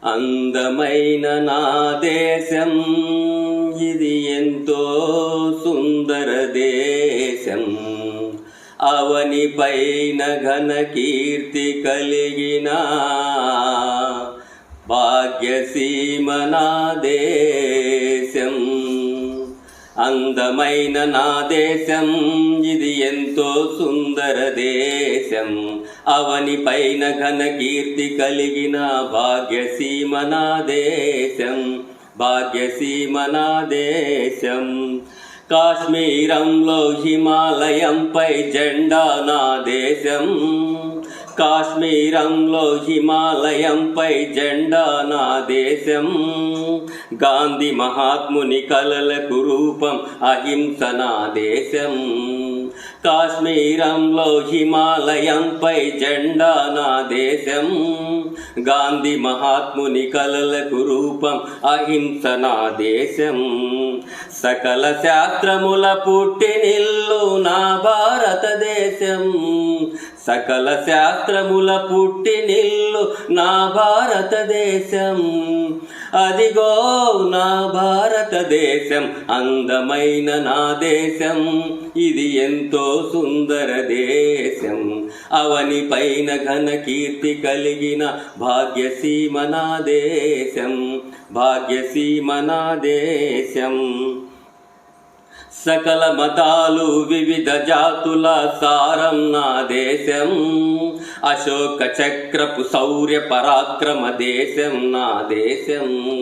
అందమైన నా దేశం ఇది ఎంతో సుందర దేశం. అవని పైన ఘన కీర్తి కలిగిన భాగ్యసీమ నా దేశం. అందమైన నా దేశం ఇది ఎంతో సుందర దేశం. అవని పైన ఘన కీర్తి కలిగిన భాగ్యసీమ నా దేశం. భాగ్యసీమ నా దేశం. కాశ్మీరంలో హిమాలయంపై జెండా నా దేశం. కాశ్మీరంలో హిమాలయంపై జెండా నా దేశం. గాంధీ మహాత్ముని కలలకు రూపం అహింస నా దేశం. కాశ్మీరంలో హిమాలయంపై జెండా నా దేశం. గాంధీ మహాత్ముని కలలకు రూపం అహింస నా దేశం. సకల శాస్త్రముల పుట్టినిల్లు నా భారతదేశం. సకల శాస్త్రముల పుట్టినిల్లు నా భారతదేశం. అదిగో నా భారతదేశం అందమైన నా దేశం. ఇది ఎంతో సుందర దేశం. అవని పైన ఘన కీర్తి కలిగిన భాగ్యసీమ నా దేశం. భాగ్యసీమ నా దేశం. సకల మతాలు వివిధ జాతుల సారం నా దేశం. అశోక చక్రపు శౌర్య పరాక్రమ దేశం నా దేశం.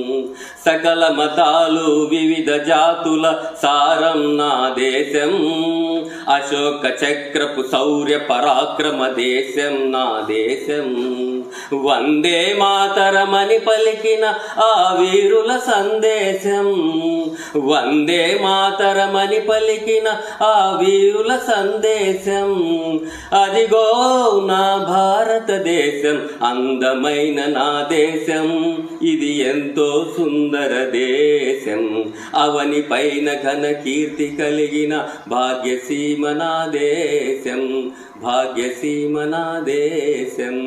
సకల మతాలు వివిధ జాతుల సారం నా దేశం. అశోక చక్రపు శౌర్య పరాక్రమ దేశం నా దేశం. వందే మాతరమని పలికిన ఆ వీరుల సందేశం. వందే మాతరమని పలికిన ఆ వీరుల సందేశం. అదిగో నా భారతదేశం అందమైన నా దేశం. ఇది ఎంతో సుందర దేశం. అవని పైన ఘన కీర్తి కలిగిన భాగ్యసీమ నా దేశం. భాగ్యసీమ నా దేశం.